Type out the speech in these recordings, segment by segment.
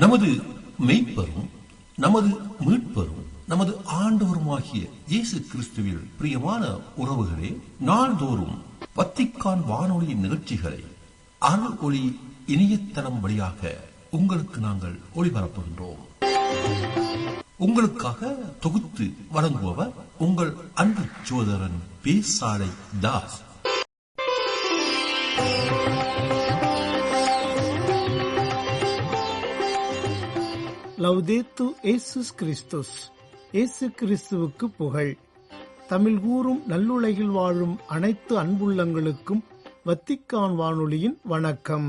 நமது மெய்ப்பரும் நமது மீட்பரும் நமது ஆண்டவருமாகிய இயேசு கிறிஸ்துவில் பிரியமான உறவுகளே, நாள்தோறும் வத்திக்கான் வானொலியின் நிகழ்ச்சிகளை அருள் ஒளி இணையதளம் வழியாக உங்களுக்கு நாங்கள் ஒளிபரப்புகின்றோம். உங்களுக்காக தொகுத்து வழங்குபவர் உங்கள் அன்பு சகோதரன் பேசாலை தாஸ். லவ்தேத்து இயேசுஸ் கிறிஸ்துஸ். இயேசு கிறிஸ்துவுக்கு புகழ். தமிழ் கூறும் நல்லுலகில் வாழும் அனைத்து அன்புள்ளங்களுக்கும் வத்திக்கான் வானொலியின் வணக்கம்.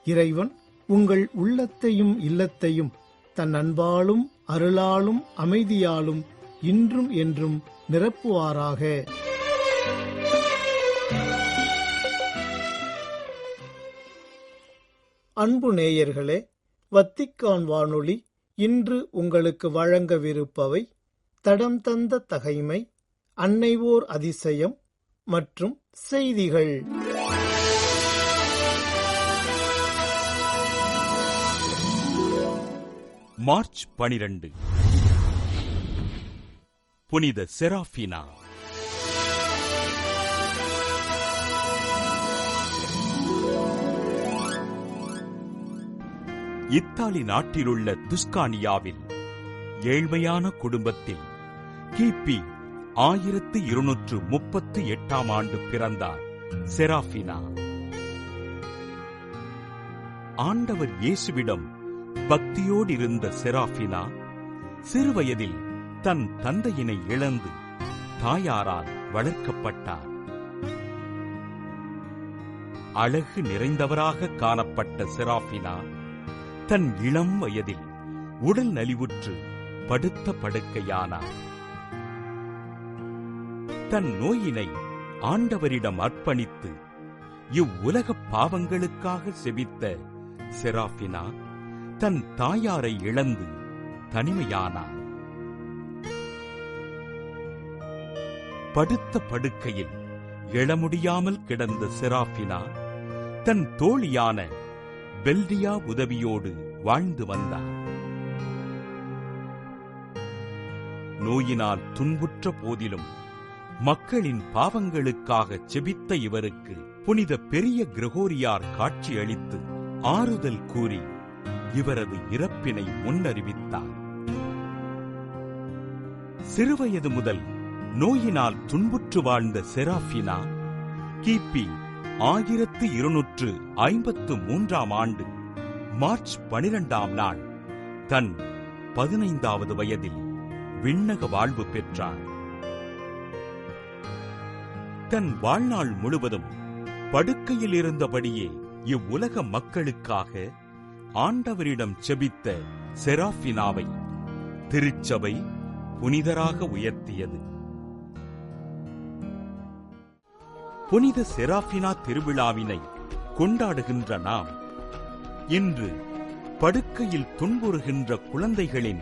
இறைவன் உங்கள் உள்ளத்தையும் இல்லத்தையும் தன் அன்பாலும் அருளாலும் அமைதியாலும் இன்றும் என்றும் நிரப்புவாராக. அன்பு நேயர்களே, வத்திக்கான் வானொலி இன்று உங்களுக்கு வழங்கவிருப்பவை தடம் தந்த தகைமை, அன்னைவோர் அதிசயம் மற்றும் செய்திகள். மார்ச் 12 புனித செராஃபினா. இத்தாலி நாட்டிலுள்ள துஸ்கானியாவில் ஏழ்மையான குடும்பத்தில் கிபி 1238 பிறந்தார் செராஃபினா. ஆண்டவர் இயேசுவிடம் பக்தியோடு இருந்த செராஃபினா சிறுவயதில் தன் தந்தையினை இழந்து தாயாரால் வளர்க்கப்பட்டார். அழகு நிறைந்தவராக காணப்பட்ட செராஃபினா தன் இளம் வயதில் உடல் நலிவுற்று படுத்த படுக்கையானார். தன் நோயினை ஆண்டவரிடம் அர்ப்பணித்து இவ்வுலக பாவங்களுக்காக செபித்த செராஃபினா தன் தாயாரை இழந்து தனிமையானார். படுத்த படுக்கையில் எழ முடியாமல் கிடந்த செராஃபினா தன் தோழியான பெல்டியா உதவியோடு வாழ்ந்து வந்தார். நோயினால் துன்புற்ற போதிலும் மக்களின் பாவங்களுக்காக செபித்த இவருக்கு புனித பெரிய கிரகோரியார் காட்சியளித்து ஆறுதல் கூறி இவரது இறப்பினை முன்னறிவித்தார். சிறுவயது முதல் நோயினால் துன்புற்று வாழ்ந்த செராஃபினா கிபி 1253 மார்ச் 12 தன் 15வது வயதில் விண்ணக வாழ்வு பெற்றார். தன் வாழ்நாள் முழுவதும் படுக்கையில் இருந்தபடியே இவ்வுலக மக்களுக்காக ஆண்டவரிடம் செபித்த செராஃபினாவை திருச்சபை புனிதராக உயர்த்தியது. புனித செராஃபினா திருவிழாவினை கொண்டாடுகின்ற நாம் இன்று படுக்கையில் துன்புறுகின்ற குழந்தைகளின்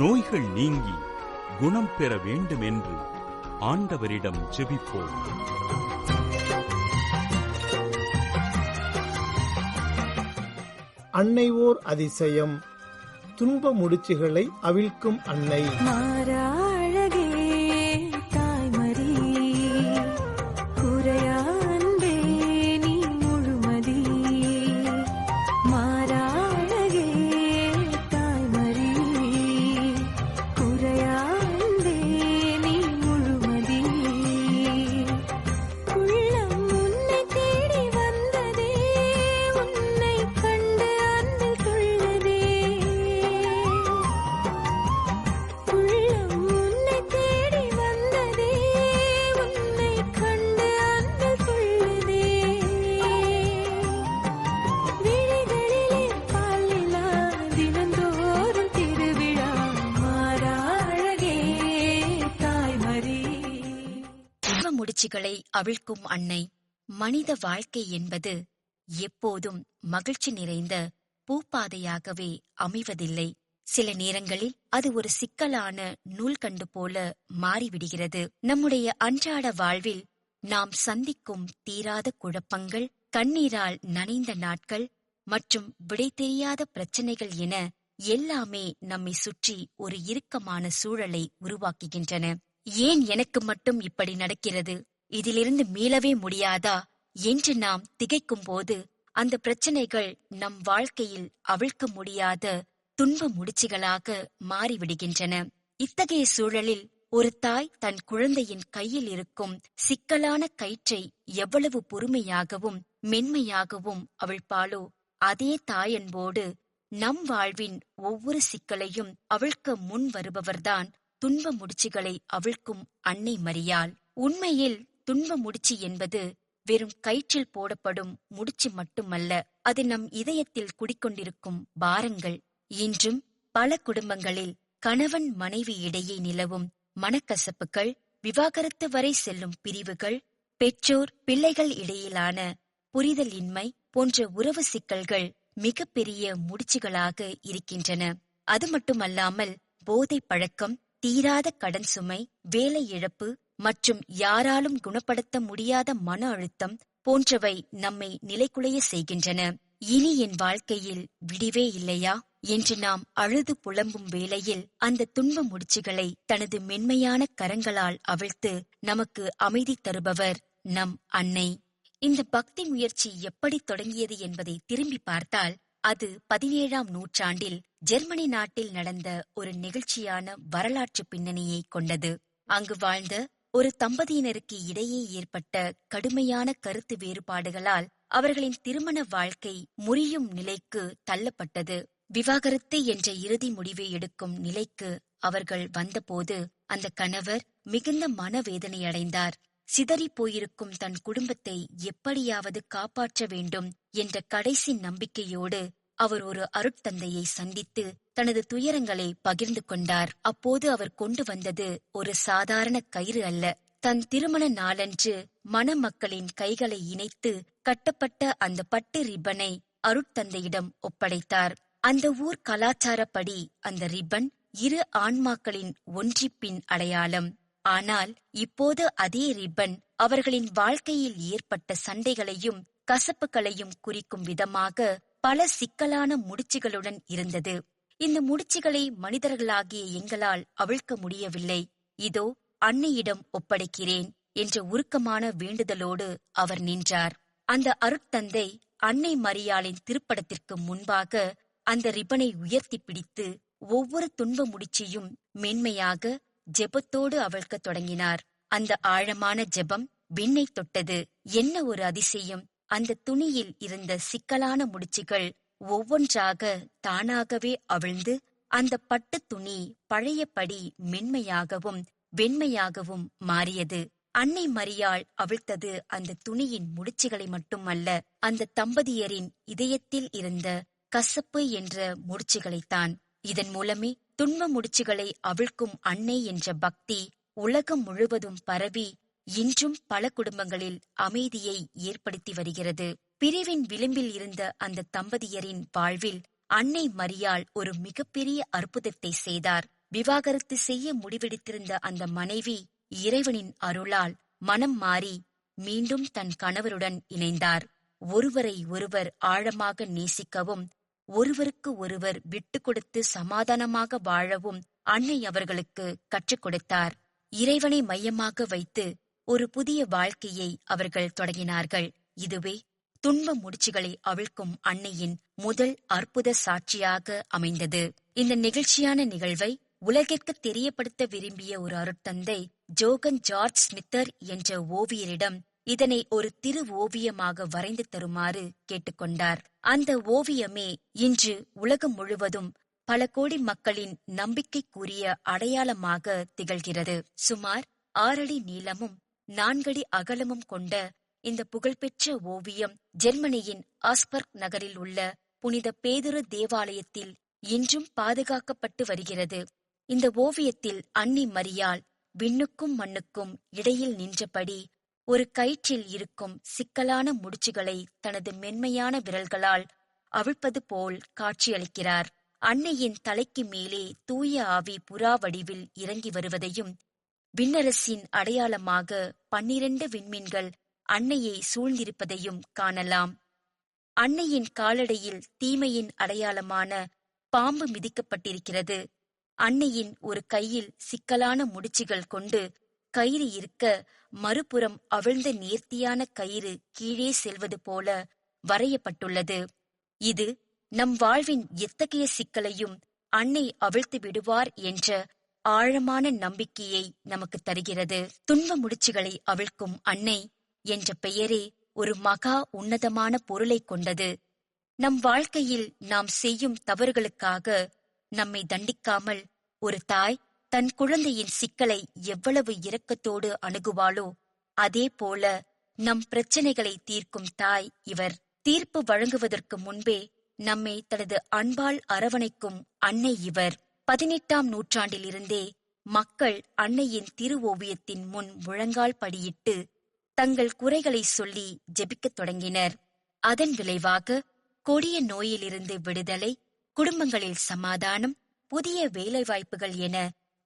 நோய்கள் நீங்கி குணம் பெற வேண்டும் என்று ஆண்டவரிடம் ஜெபிப்போம். அன்னைவோர் அதிசயம். துன்ப முடிச்சுகளை அவிழ்க்கும் அன்னை. முடிச்சுகளை அவிழ்க்கும் அன்னை. மனித வாழ்க்கை என்பது எப்போதும் மகிழ்ச்சி நிறைந்த பூப்பாதையாகவே அமைவதில்லை. சில நேரங்களில் அது ஒரு சிக்கலான நூல்கண்டு போல மாறிவிடுகிறது. நம்முடைய அன்றாட வாழ்வில் நாம் சந்திக்கும் தீராத குழப்பங்கள், கண்ணீரால் நனைந்த நாட்கள் மற்றும் விடை தெரியாத பிரச்சனைகள் என எல்லாமே நம்மை சுற்றி ஒரு இறுக்கமான சூழலை உருவாக்குகின்றன. ஏன் எனக்கு மட்டும் இப்படி நடக்கிறது, இதிலிருந்து மீளவே முடியாதா என்று நாம் திகைக்கும் போது அந்த பிரச்சனைகள் நம் வாழ்க்கையில் அவிழ்க்க முடியாத துன்ப முடிச்சுகளாக மாறிவிடுகின்றன. இத்தகைய சூழலில் ஒரு தாய் தன் குழந்தையின் கையில் இருக்கும் சிக்கலான கயிற்றை எவ்வளவு பொறுமையாகவும் மென்மையாகவும் அவிழ்ப்பாளோ, அதே தாயன்போடு நம் வாழ்வின் ஒவ்வொரு சிக்கலையும் அவிழ்க்க முன் வருபவர்தான் துன்ப முடிச்சுகளை அவிழ்க்கும் அன்னை மரியாள். உண்மையில் துன்ப முடிச்சு என்பது வெறும் கயிற்றில் போடப்படும் முடிச்சு மட்டுமல்ல, அது நம் இதயத்தில் குடிக்கொண்டிருக்கும் பாரங்கள். இன்றும் பல குடும்பங்களில் கணவன் மனைவி இடையே நிலவும் மனக்கசப்புகள், விவாகரத்து வரை செல்லும் பிரிவுகள், பெற்றோர் பிள்ளைகள் இடையிலான புரிதல் இன்மை போன்ற உறவு சிக்கல்கள் மிகப்பெரிய முடிச்சுகளாக இருக்கின்றன. அது மட்டுமல்லாமல் போதை பழக்கம், தீராத கடன் சுமை, வேலை இழப்பு மற்றும் யாராலும் குணப்படுத்த முடியாத மன அழுத்தம் போன்றவை நம்மை நிலைகுலைய செய்கின்றன. இனி என் வாழ்க்கையில் விடிவே இல்லையா என்று நாம் அழுது புலம்பும் வேளையில் அந்த துன்ப முடிச்சுகளை தனது மென்மையான கரங்களால் அவிழ்த்து நமக்கு அமைதி தருபவர் நம் அன்னை. இந்த பக்தி முயற்சி எப்படி தொடங்கியது என்பதை திரும்பி பார்த்தால் அது 17ஆம் நூற்றாண்டில் ஜெர்மனி நாட்டில் நடந்த ஒரு நெகிழ்ச்சியான வரலாற்று பின்னணியை கொண்டது. அங்கு வாழ்ந்த ஒரு தம்பதியினருக்கு இடையே ஏற்பட்ட கடுமையான கருத்து வேறுபாடுகளால் அவர்களின் திருமண வாழ்க்கை முறியும் நிலைக்கு தள்ளப்பட்டது. விவாகரத்து என்ற இறுதி முடிவை எடுக்கும் நிலைக்கு அவர்கள் வந்தபோது அந்த கணவர் மிகுந்த மனவேதனையடைந்தார். சிதறி போயிருக்கும் தன் குடும்பத்தை எப்படியாவது காப்பாற்ற வேண்டும் என்ற கடைசி நம்பிக்கையோடு அவர் ஒரு அருட்தந்தையை சந்தித்து தனது துயரங்களை பகிர்ந்து கொண்டார். அப்போது அவர் கொண்டு வந்தது ஒரு சாதாரண கயிறு அல்ல. தன் திருமண நாளன்று மணமக்களின் கைகளை இணைத்து கட்டப்பட்ட அந்த பட்டு ரிப்பனை அருட்தந்தையிடம் ஒப்படைத்தார். அந்த ஊர் கலாச்சாரப்படி அந்த ரிப்பன் இரு ஆன்மாக்களின் ஒன்றிப்பின் அடையாளம். ஆனால் இப்போது அதே ரிப்பன் அவர்களின் வாழ்க்கையில் ஏற்பட்ட சண்டைகளையும் கசப்புகளையும் குறிக்கும் விதமாக பல சிக்கலான முடிச்சுகளுடன் இருந்தது. இந்த முடிச்சுகளை மனிதர்களாகிய எங்களால் அவிழ்க்க முடியவில்லை. இதோ அன்னையிடம் ஒப்படைக்கிறேன் என்ற உருக்கமான வேண்டுதலோடு அவர் நின்றார். அந்த அருட்தந்தை அன்னை மரியாளின் திருப்படத்திற்கு முன்பாக அந்த ரிப்பனை உயர்த்தி பிடித்து ஒவ்வொரு துன்ப முடிச்சையும் மென்மையாக ஜெபத்தோடு அவிழ்க்க தொடங்கினார். அந்த ஆழமான ஜெபம் விண்ணை தொட்டது. என்ன ஒரு அதிசயம்! அந்த துணியில் இருந்த சிக்கலான முடிச்சுகள் ஒவ்வொன்றாக தானாகவே அவிழ்ந்து அந்த பட்டு துணி பழையபடி மென்மையாகவும் வெண்மையாகவும் மாறியது. அன்னை மரியாள் அவிழ்த்தது அந்த துணியின் முடிச்சுகளை மட்டுமல்ல, அந்த தம்பதியரின் இதயத்தில் இருந்த கசப்பு என்ற முடிச்சுகளைத்தான். இதன் மூலமே துன்ப முடிச்சுகளை அவிழ்க்கும் அன்னை என்ற பக்தி உலகம் முழுவதும் பரவி இன்றும் பல குடும்பங்களில் அமைதியை ஏற்படுத்தி வருகிறது. பிரிவின் விளிம்பில் இருந்த அந்த தம்பதியரின் வாழ்வில் அன்னை மரியாள் ஒரு மிகப்பெரிய அற்புதத்தை செய்தார். விவாகரத்து செய்ய முடிவெடுத்திருந்த அந்த மனைவி இறைவனின் அருளால் மனம் மாறி மீண்டும் தன் கணவருடன் இணைந்தார். ஒருவரை ஒருவர் ஆழமாக நேசிக்கவும் ஒருவருக்கு ஒருவர் விட்டு கொடுத்து சமாதானமாக வாழவும் அன்னை அவர்களுக்கு கற்றுக் கொடுத்தார். இறைவனை மையமாக வைத்து ஒரு புதிய வாழ்க்கையை அவர்கள் தொடங்கினார்கள். இதுவே துன்ப முடிச்சுகளை அவிழ்க்கும் அன்னையின் முதல் அற்புத சாட்சியாக அமைந்தது. இந்த நெகிழ்ச்சியான நிகழ்வை உலகிற்கு தெரியப்படுத்த விரும்பிய ஒரு அருட்தந்தை ஜோகன் ஜார்ஜ் ஸ்மித்தர் என்ற ஓவியரிடம் இதனை ஒரு திரு ஓவியமாக வரைந்து தருமாறு கேட்டுக்கொண்டார். அந்த ஓவியமே இன்று உலகம் முழுவதும் பல கோடி மக்களின் நம்பிக்கைக்குரிய அடையாளமாக திகழ்கிறது. சுமார் 6 அடி நீளமும் 4 அடி அகலமும் கொண்ட இந்த புகழ்பெற்ற ஓவியம் ஜெர்மனியின் ஆஸ்பர்க் நகரில் உள்ள புனித பேதுரு தேவாலயத்தில் இன்றும் பாதுகாக்கப்பட்டு வருகிறது. இந்த ஓவியத்தில் அன்னை மரியாள் விண்ணுக்கும் மண்ணுக்கும் இடையில் நின்றபடி ஒரு கயிற்றில் இருக்கும் சிக்கலான முடிச்சுகளை தனது மென்மையான விரல்களால் அவிழ்ப்பது போல் காட்சியளிக்கிறார். அன்னையின் தலைக்கு மேலே தூய ஆவி புறா வடிவில் இறங்கி வருவதையும், விண்ணரசின் அடையாளமாக 12 விண்மீன்கள் அன்னையை சூழ்ந்திருப்பதையும் காணலாம். அன்னையின் காலடியில் தீமையின் அடையாளமான பாம்பு மிதிக்கப்பட்டிருக்கிறது. அன்னையின் ஒரு கையில் சிக்கலான முடிச்சுகள் கொண்டு கயிறு இருக்க, மறுபுறம் அவிழ்ந்த நேர்த்தியான கயிறு கீழே செல்வது போல வரையப்பட்டுள்ளது. இது நம் வாழ்வின் எத்தகைய சிக்கலையும் அன்னை அவிழ்த்து விடுவார் என்ற ஆழமான நம்பிக்கையை நமக்கு தருகிறது. துன்ப முடிச்சுகளை அவிழ்க்கும் அன்னை என்ற பெயரே ஒரு மகா உன்னதமான பொருளை கொண்டது. நம் வாழ்க்கையில் நாம் செய்யும் தவறுகளுக்காக நம்மை தண்டிக்காமல் ஒரு தாய் தன் குழந்தையின் சிக்கலை எவ்வளவு இரக்கத்தோடு அணுகுவாளோ, அதே போல நம் பிரச்சனைகளை தீர்க்கும் தாய் இவர். தீர்ப்பு வழங்குவதற்கு முன்பே நம்மை தனது அன்பால் அரவணைக்கும் அன்னை இவர். 18ஆம் நூற்றாண்டிலிருந்தே மக்கள் அன்னையின் திருவோவியத்தின் முன் முழங்கால் படியிட்டு தங்கள் குறைகளை சொல்லி ஜெபிக்கத் தொடங்கினர். அதன் விளைவாக கொடிய நோயிலிருந்து விடுதலை, குடும்பங்களில் சமாதானம், புதிய வேலைவாய்ப்புகள் என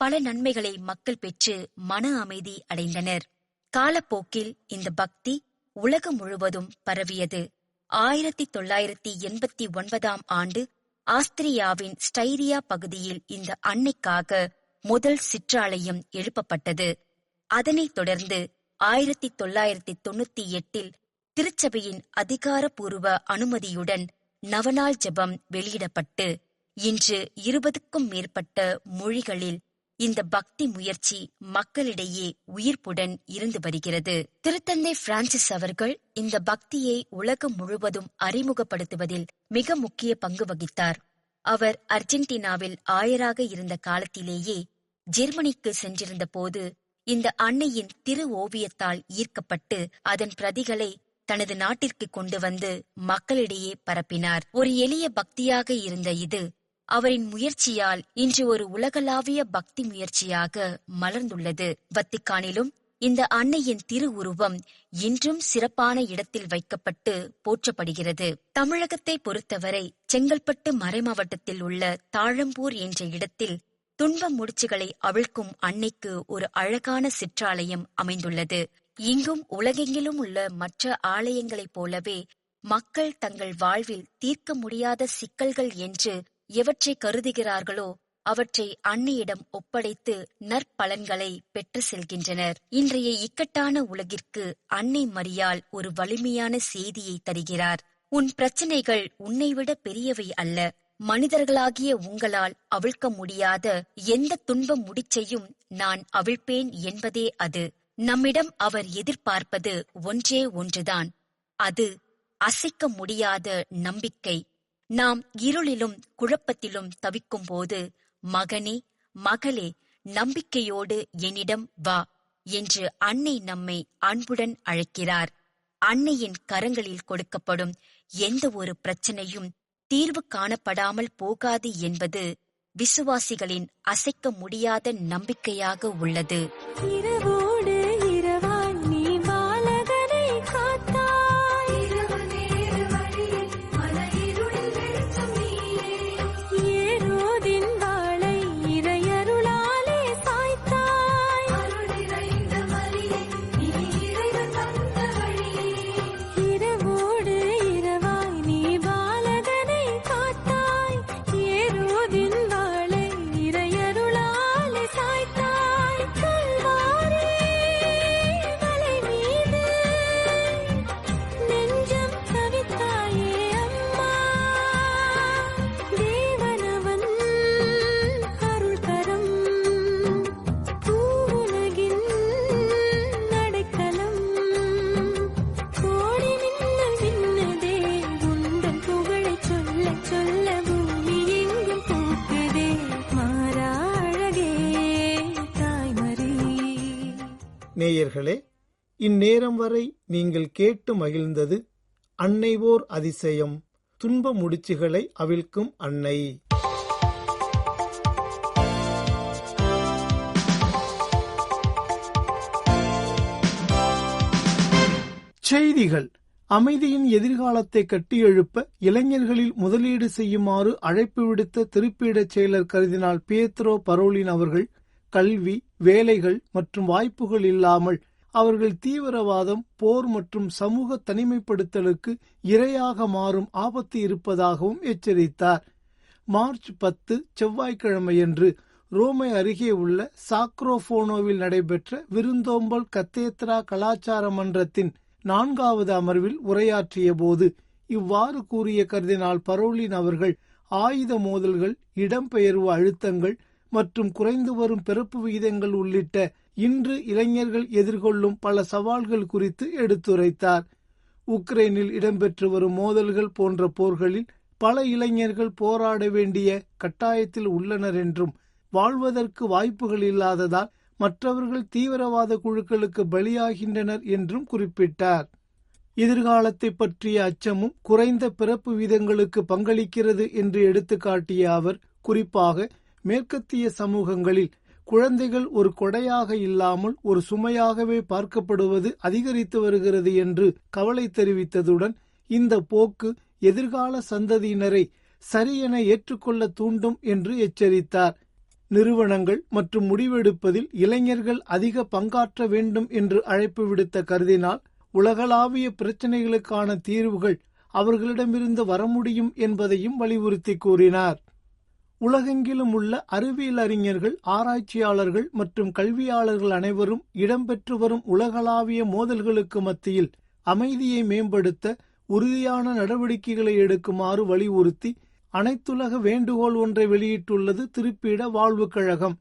பல நன்மைகளை மக்கள் பெற்று மன அமைதி அடைந்தனர். காலப்போக்கில் இந்த பக்தி உலகம் முழுவதும் பரவியது. 1989ஆம் ஆண்டு ஆஸ்திரியாவின் ஸ்டைரியா பகுதியில் இந்த அன்னைக்காக முதல் சிற்றாலயம் எழுப்பப்பட்டது. அதனைத் தொடர்ந்து 1998இல் திருச்சபையின் அதிகாரப்பூர்வ அனுமதியுடன் நவநாள் ஜெபம் வெளியிடப்பட்டு இன்று 20க்கும் மேற்பட்ட மொழிகளில் இந்த பக்தி முயற்சி மக்களிடையே உயிர்ப்புடன் இருந்து வருகிறது. திருத்தந்தை பிரான்சிஸ் அவர்கள் இந்த பக்தியை உலகம் முழுவதும் அறிமுகப்படுத்துவதில் மிக முக்கிய பங்கு வகித்தார். அவர் அர்ஜென்டினாவில் ஆயராக இருந்த காலத்திலேயே ஜெர்மனிக்கு சென்றிருந்த போது இந்த அன்னையின் திரு ஓவியத்தால் ஈர்க்கப்பட்டு அதன் பிரதிகளை தனது நாட்டிற்கு கொண்டு வந்து மக்களிடையே பரப்பினார். ஒரு எளிய பக்தியாக இருந்த இது அவரின் முயற்சியால் இன்று ஒரு உலகளாவிய பக்தி முயற்சியாக மலர்ந்துள்ளது. வத்திக்கானிலும் இந்த அன்னையின் திருவுருவம் இன்றும் சிறப்பான இடத்தில் வைக்கப்பட்டு போற்றப்படுகிறது. தமிழகத்தை பொறுத்தவரை செங்கல்பட்டு மறைமாவட்டத்தில் உள்ள தாழம்பூர் என்ற இடத்தில் துன்ப முடிச்சுகளை அவிழ்க்கும் அன்னைக்கு ஒரு அழகான சிற்றாலயம் அமைந்துள்ளது. இங்கும் உலகெங்கிலும் உள்ள மற்ற ஆலயங்களைப் போலவே மக்கள் தங்கள் வாழ்வில் தீர்க்க முடியாத சிக்கல்கள் என்று எவற்றை கருதுகிறார்களோ அவற்றை அன்னையிடம் ஒப்படைத்து நற்பலன்களை பெற்று செல்கின்றனர். இன்றைய இக்கட்டான உலகிற்கு அன்னை மரியாள் ஒரு வலிமையான செய்தியை தருகிறார். உன் பிரச்சனைகள் உன்னைவிட பெரியவை அல்ல. மனிதர்களாகிய உங்களால் அவிழ்க்க முடியாத எந்த துன்ப முடிச்சையும் நான் அவிழ்ப்பேன் என்பதே அது. நம்மிடம் அவர் எதிர்பார்ப்பது ஒன்றே ஒன்றுதான். அது அசைக்க முடியாத நம்பிக்கை. நாம் இருளிலும் குழப்பத்திலும் தவிக்கும் போது, மகனே, மகளே, நம்பிக்கையோடு என்னிடம் வா என்று அன்னை நம்மை அன்புடன் அழைக்கிறார். அன்னையின் கரங்களில் கொடுக்கப்படும் எந்த ஒரு பிரச்சனையும் தீர்வு காணப்படாமல் போகாது என்பது விசுவாசிகளின் அசைக்க முடியாத நம்பிக்கையாக உள்ளது. இரவோடு இரவாய் நீ பாலகனை காத்தாய். இரவு நேர வழியில் மலையிருளில் வெளிச்சம் நீயே. ஏரோதின் வாளை இறையருளாலே சாய்த்தாய். அருள் நிறைந்த மரியே, நீ இறைவன் தந்த வழியே. இரவோடு இரவாய் நீ பாலகனை காத்தாய். ஏரோதின் வாளை இறையருளாலே சாய்த்தாய். கல்வாரி மலை மீது நெஞ்சம் தவித்தாயே அம்மா. தேவனவன் அருள்கரம் பூவுலகின் நடைக்கலம். கோடி மின்னல் மின்னதே உந்தன் புகழைச் சொல்லச் சொல்ல பூமி எங்கும் பூக்குதே. மாறா அழகே தாய்மறி. நேயர்களே, இந்நேரம் வரை நீங்கள் கேட்டு மகிழ்ந்தது அன்னைவோர் அதிசயம், துன்ப முடிச்சுகளை அவிழ்க்கும் அன்னை. செய்திகள். அமைதியின் எதிர்காலத்தை கட்டியெழுப்ப இளைஞர்களில் முதலீடு செய்யுமாறு அழைப்பு விடுத்த திருப்பீடச் செயலர் கர்தினால் பியேத்ரோ பரோலின் அவர்கள், கல்வி, வேலைகள் மற்றும் வாய்ப்புகள் இல்லாமல் அவர்கள் தீவிரவாதம், போர் மற்றும் சமூக தனிமைப்படுத்தலுக்கு இரையாக மாறும் ஆபத்து இருப்பதாகவும் எச்சரித்தார். மார்ச் 10 செவ்வாய்க்கிழமையன்று ரோமை அருகே உள்ள சாக்ரோபோனோவில் நடைபெற்ற விருந்தோம்பல் கத்தேத்ரா கலாச்சார மன்றத்தின் 4வது அமர்வில் உரையாற்றிய போது இவ்வாறு கூறிய கர்தினால் பரோலின் அவர்கள் ஆயுத மோதல்கள், இடம்பெயர்வு அழுத்தங்கள் மற்றும் குறைந்து வரும் பிறப்பு விகிதங்கள் உள்ளிட்ட இன்று இளைஞர்கள் எதிர்கொள்ளும் பல சவால்கள் குறித்து எடுத்துரைத்தார். உக்ரைனில் இடம்பெற்று வரும் மோதல்கள் போன்ற போர்களில் பல இளைஞர்கள் போராட வேண்டிய கட்டாயத்தில் உள்ளனர் என்றும், வாழ்வதற்கு வாய்ப்புகள் இல்லாததால் மற்றவர்கள் தீவிரவாத குழுக்களுக்கு பலியாகின்றனர் என்றும் குறிப்பிட்டார். எதிர்காலத்தை பற்றிய அச்சமும் குறைந்த பிறப்பு வீதங்களுக்கு பங்களிக்கிறது என்று எடுத்துக்காட்டிய அவர், குறிப்பாக மேற்கத்திய சமூகங்களில் குழந்தைகள் ஒரு கொடையாக இல்லாமல் ஒரு சுமையாகவே பார்க்கப்படுவது அதிகரித்து வருகிறது என்று கவலை தெரிவித்ததுடன், இந்த போக்கு எதிர்கால சந்ததியினரை சரியென ஏற்றுக்கொள்ள தூண்டும் என்று எச்சரித்தார். நிறுவனங்கள் மற்றும் முடிவெடுப்பதில் இளைஞர்கள் அதிக பங்காற்ற வேண்டும் என்று அழைப்பு விடுத்த கர்தினால், உலகளாவிய பிரச்சினைகளுக்கான தீர்வுகள் அவர்களிடமிருந்து வர முடியும் என்பதையும் வலியுறுத்தி கூறினார். உலகெங்கிலும் உள்ள அறிவியல் அறிஞர்கள், ஆராய்ச்சியாளர்கள் மற்றும் கல்வியாளர்கள் அனைவரும் இடம்பெற்று வரும் உலகளாவிய மோதல்களுக்கு மத்தியில் அமைதியை மேம்படுத்த உறுதியான நடவடிக்கைகளை எடுக்குமாறு வலியுறுத்தி அனைத்துலக வேண்டுகோள் ஒன்றை வெளியிட்டுள்ளது திருப்பீட வாழ்வு கழகம்.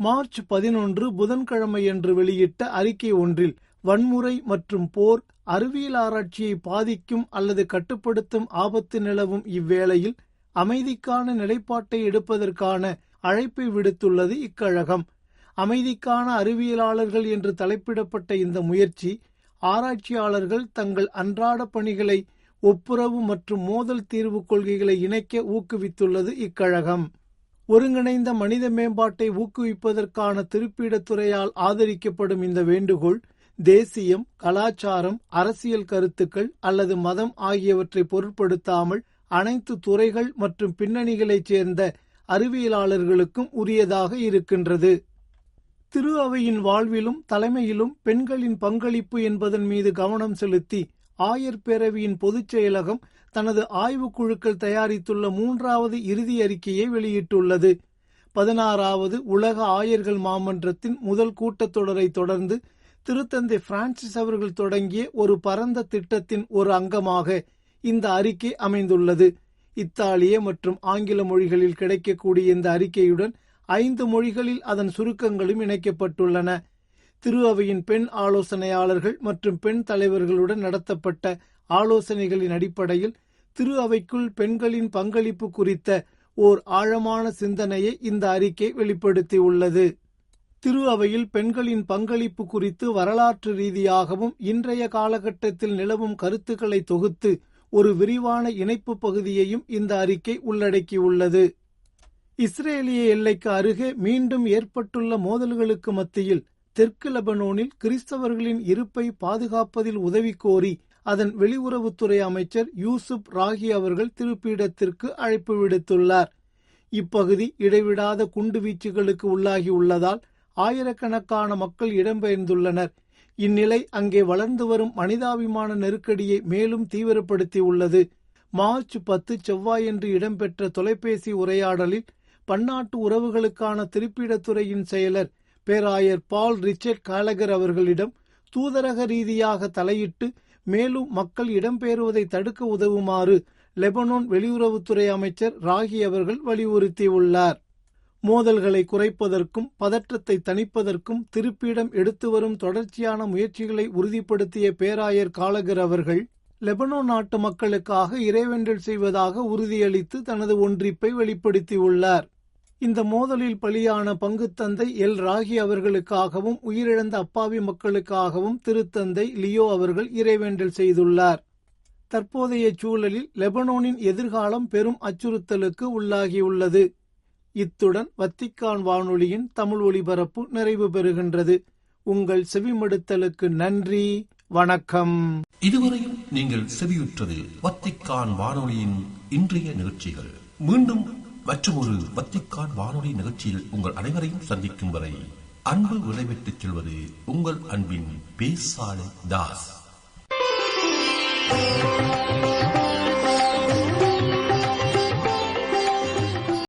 மார்ச் 11 புதன்கிழமையன்று வெளியிட்ட அறிக்கை ஒன்றில், வன்முறை மற்றும் போர் அறிவியல் ஆராய்ச்சியை பாதிக்கும் அல்லது கட்டுப்படுத்தும் ஆபத்து நிலவும் இவ்வேளையில் அமைதிக்கான நிலைப்பாட்டை எடுப்பதற்கான அழைப்பை விடுத்துள்ளது இக்கழகம். அமைதிக்கான அறிவியலாளர்கள் என்று தலைப்பிடப்பட்ட இந்த முயற்சி, ஆராய்ச்சியாளர்கள் தங்கள் அன்றாட பணிகளை ஒப்புரவு மற்றும் மோதல் தீர்வு கொள்கைகளை இணைக்க ஊக்குவித்துள்ளது இக்கழகம். ஒருங்கிணைந்த மனித மேம்பாட்டை ஊக்குவிப்பதற்கான திருப்பீடத்துறையால் ஆதரிக்கப்படும் இந்த வேண்டுகோள், தேசியம், கலாச்சாரம், அரசியல் கருத்துக்கள் அல்லது மதம் ஆகியவற்றை பொருட்படுத்தாமல் அனைத்து துறைகள் மற்றும் பின்னணிகளைச் சேர்ந்த அறிவியலாளர்களுக்கும் உரியதாக இருக்கின்றது. திரு அவையின் வாழ்விலும் தலைமையிலும் பெண்களின் பங்களிப்பு என்பதன் மீது கவனம் செலுத்தி ஆயர் பேரவையின் பொதுச் செயலகம் தனது ஆய்வுக்குழுக்கள் தயாரித்துள்ள 3வது இறுதி அறிக்கையை வெளியிட்டுள்ளது. 16வது உலக ஆயர்கள் மாமன்றத்தின் முதல் கூட்டத்தொடரை தொடர்ந்து திருத்தந்தை பிரான்சிஸ் அவர்கள் தொடங்கிய ஒரு பரந்த திட்டத்தின் ஒரு அங்கமாக இந்த அறிக்கை அமைந்துள்ளது. இத்தாலிய மற்றும் ஆங்கில மொழிகளில் கிடைக்கக்கூடிய இந்த அறிக்கையுடன் 5 மொழிகளில் அதன் சுருக்கங்களும் இணைக்கப்பட்டுள்ளன. திரு அவையின் பெண் ஆலோசனையாளர்கள் மற்றும் பெண் தலைவர்களுடன் நடத்தப்பட்ட ஆலோசனைகளின் அடிப்படையில் திரு அவைக்குள் பெண்களின் பங்களிப்பு குறித்த ஓர் ஆழமான சிந்தனையை இந்த அறிக்கை வெளிப்படுத்தியுள்ளது. திரு அவையில் பெண்களின் பங்களிப்பு குறித்து வரலாற்று ரீதியாகவும் இன்றைய காலகட்டத்தில் நிலவும் கருத்துக்களை தொகுத்து ஒரு விரிவான இணைப்பு பகுதியையும் இந்த அறிக்கை உள்ளடக்கியுள்ளது. இஸ்ரேலிய எல்லைக்கு அருகே மீண்டும் ஏற்பட்டுள்ள மோதல்களுக்கு மத்தியில் தெற்கு லெபனோனில் கிறிஸ்தவர்களின் இருப்பை பாதுகாப்பதில் உதவி கோரி அதன் வெளியுறவுத்துறை அமைச்சர் யூசுப் ராகி அவர்கள் திருப்பீடத்திற்கு அழைப்பு விடுத்துள்ளார். இப்பகுதி இடைவிடாத குண்டுவீச்சுகளுக்கு உள்ளாகியுள்ளதால் ஆயிரக்கணக்கான மக்கள் இடம்பெயர்ந்துள்ளனர். இந்நிலை அங்கே வளர்ந்து வரும் மனிதாபிமான நெருக்கடியை மேலும் தீவிரப்படுத்தியுள்ளது. மார்ச் 10 செவ்வாயன்று இடம்பெற்ற தொலைபேசி உரையாடலில் பன்னாட்டு உறவுகளுக்கான திருப்பீடத்துறையின் செயலர் பேராயர் பால் ரிச்சர்ட் காலகர் அவர்களிடம் தூதரக ரீதியாக தலையிட்டு மேலும் மக்கள் இடம்பெயர்வதை தடுக்க உதவுமாறு லெபனோன் வெளியுறவுத்துறை அமைச்சர் ராகி அவர்கள் வலியுறுத்தியுள்ளார். மோதல்களை குறைப்பதற்கும் பதற்றத்தை தணிப்பதற்கும் திருப்பீடம் எடுத்து வரும் தொடர்ச்சியான முயற்சிகளை உறுதிப்படுத்திய பேராயர் காலகர் அவர்கள் லெபனோன் நாட்டு மக்களுக்காக இறைவேண்டல் செய்வதாக உறுதியளித்து தனது ஒன்றிப்பை வெளிப்படுத்தியுள்ளார். இந்த மோதலில் பலியான பங்குத்தந்தை எல் ராகி அவர்களுக்காகவும் உயிரிழந்த அப்பாவி மக்களுக்காகவும் திருத்தந்தை லியோ அவர்கள் இறைவேண்டல் செய்துள்ளார். தற்போதைய சூழலில் லெபனோனின் எதிர்காலம் பெரும் அச்சுறுத்தலுக்கு உள்ளாகியுள்ளது. இத்துடன் வத்திக்கான் வானொலியின் தமிழ் ஒலிபரப்பு நிறைவு பெறுகின்றது. உங்கள் செவிமடுத்தலுக்கு நன்றி, வணக்கம். இதுவரையும் நீங்கள் செவியுற்றது வத்திக்கான் வானொலியின் இன்றைய நிகழ்ச்சிகள். மீண்டும் மற்றொரு வத்திக்கான் வானொலி நிகழ்ச்சியில் உங்கள் அனைவரையும் சந்திக்கும் வரை அன்பு விடைபெற்றுச் செல்வது உங்கள் அன்பின் பேசாலை தாஸ்.